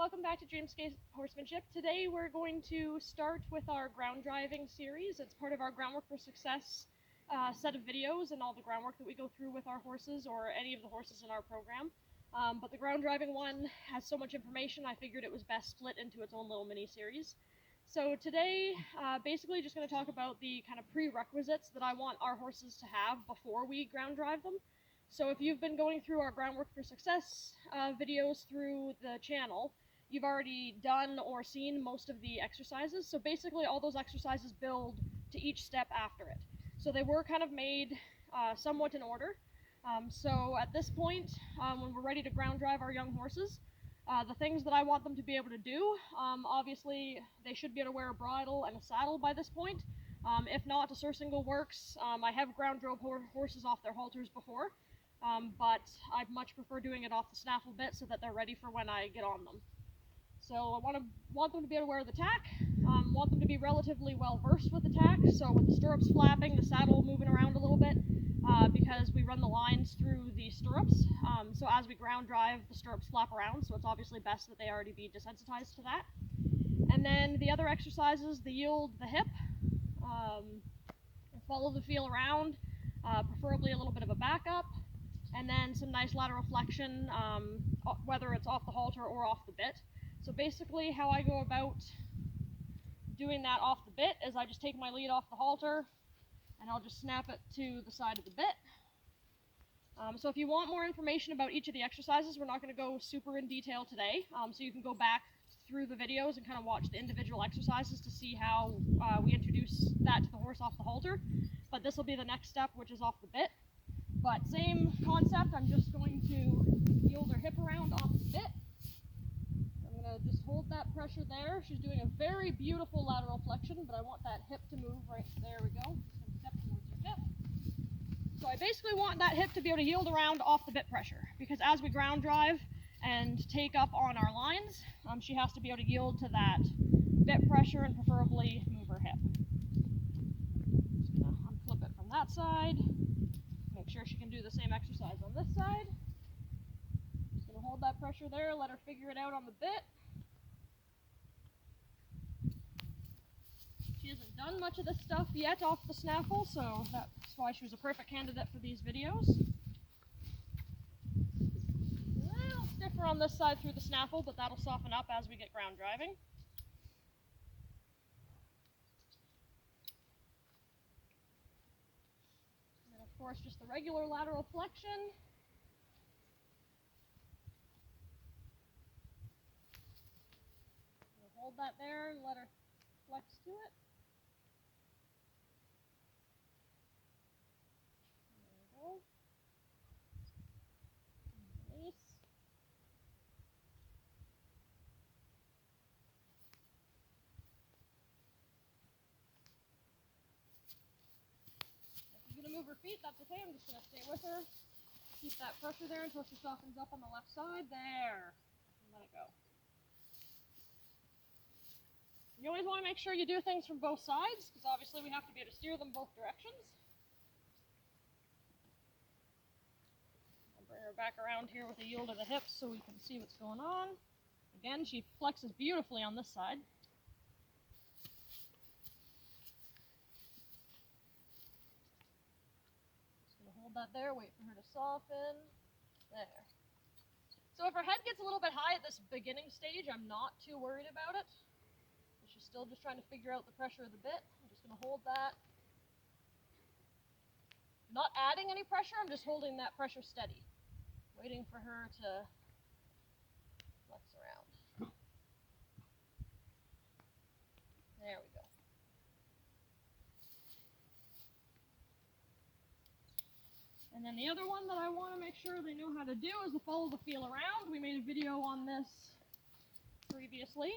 welcome back to Dreamscape Horsemanship. Today we're going to start with our ground driving series. It's part of our Groundwork for Success set of videos and all the groundwork that we go through with our horses or any of the horses in our program. But the ground driving one has so much information, I figured it was best split into its own little mini-series. So today, basically just going to talk about the kind of prerequisites that I want our horses to have before we ground drive them. So if you've been going through our Groundwork for Success videos through the channel, you've already done or seen most of the exercises. So basically all those exercises build to each step after it. So they were kind of made somewhat in order. So at this point, when we're ready to ground drive our young horses, the things that I want them to be able to do, obviously they should be able to wear a bridle and a saddle by this point. If not, a surcingle works. I have ground drove horses off their halters before. But I'd much prefer doing it off the snaffle bit so that they're ready for when I get on them. So I want them to be able to wear the tack, want them to be relatively well versed with the tack, so with the stirrups flapping, the saddle moving around a little bit, because we run the lines through the stirrups, so as we ground drive, the stirrups flap around, so it's obviously best that they already be desensitized to that. And then the other exercises, the yield, the hip, follow the feel around, preferably a little bit of a backup, and then some nice lateral flexion, whether it's off the halter or off the bit. So basically how I go about doing that off the bit is I just take my lead off the halter and I'll just snap it to the side of the bit. So if you want more information about each of the exercises, we're not going to go super in detail today, so you can go back through the videos and kind of watch the individual exercises to see how we introduce that to the horse off the halter. But this will be the next step, which is off the bit. But same concept, I'm just going to yield her hip around off the bit. I'm going to just hold that pressure there. She's doing a very beautiful lateral flexion, but I want that hip to move right there. We go. Just step towards her hip. So I basically want that hip to be able to yield around off the bit pressure, because as we ground drive and take up on our lines, she has to be able to yield to that bit pressure and preferably move her hip. Just going to unflip it from that side. Make sure she can do the same exercise on this side. Just going to hold that pressure there, let her figure it out on the bit. She hasn't done much of this stuff yet off the snaffle, so that's why she was a perfect candidate for these videos. A little stiffer on this side through the snaffle, but that'll soften up as we get ground driving. Of course, just the regular lateral flexion. We'll hold that there and let her flex to it. There we go. Release. Move her feet, that's okay. I'm just going to stay with her. Keep that pressure there until she softens up on the left side. There. And let it go. You always want to make sure you do things from both sides, because obviously we have to be able to steer them both directions. I'll bring her back around here with a yield of the hips so we can see what's going on. Again, she flexes beautifully on this side. Hold that there, wait for her to soften. There. So if her head gets a little bit high at this beginning stage, I'm not too worried about it. She's still just trying to figure out the pressure of the bit. I'm just going to hold that. Not adding any pressure, I'm just holding that pressure steady. Waiting for her to flex around. There we go. And then the other one that I want to make sure they know how to do is to follow the feel around. We made a video on this previously.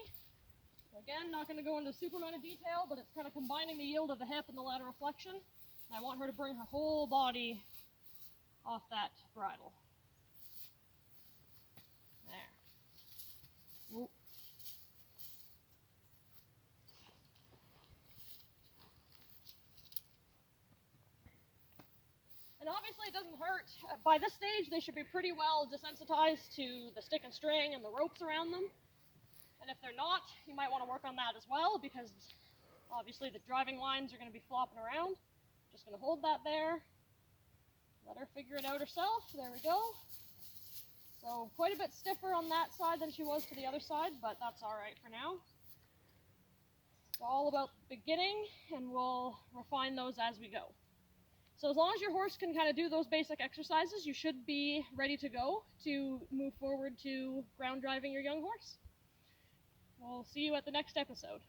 So again, not going to go into super amount of detail, but it's kind of combining the yield of the hip and the lateral flexion. And I want her to bring her whole body off that bridle. There. Ooh. And obviously it doesn't hurt. By this stage, they should be pretty well desensitized to the stick and string and the ropes around them. And if they're not, you might want to work on that as well, because obviously the driving lines are going to be flopping around. Just going to hold that there. Let her figure it out herself. There we go. So quite a bit stiffer on that side than she was to the other side, but that's all right for now. It's all about the beginning, and we'll refine those as we go. So as long as your horse can kind of do those basic exercises, you should be ready to go to move forward to ground driving your young horse. We'll see you at the next episode.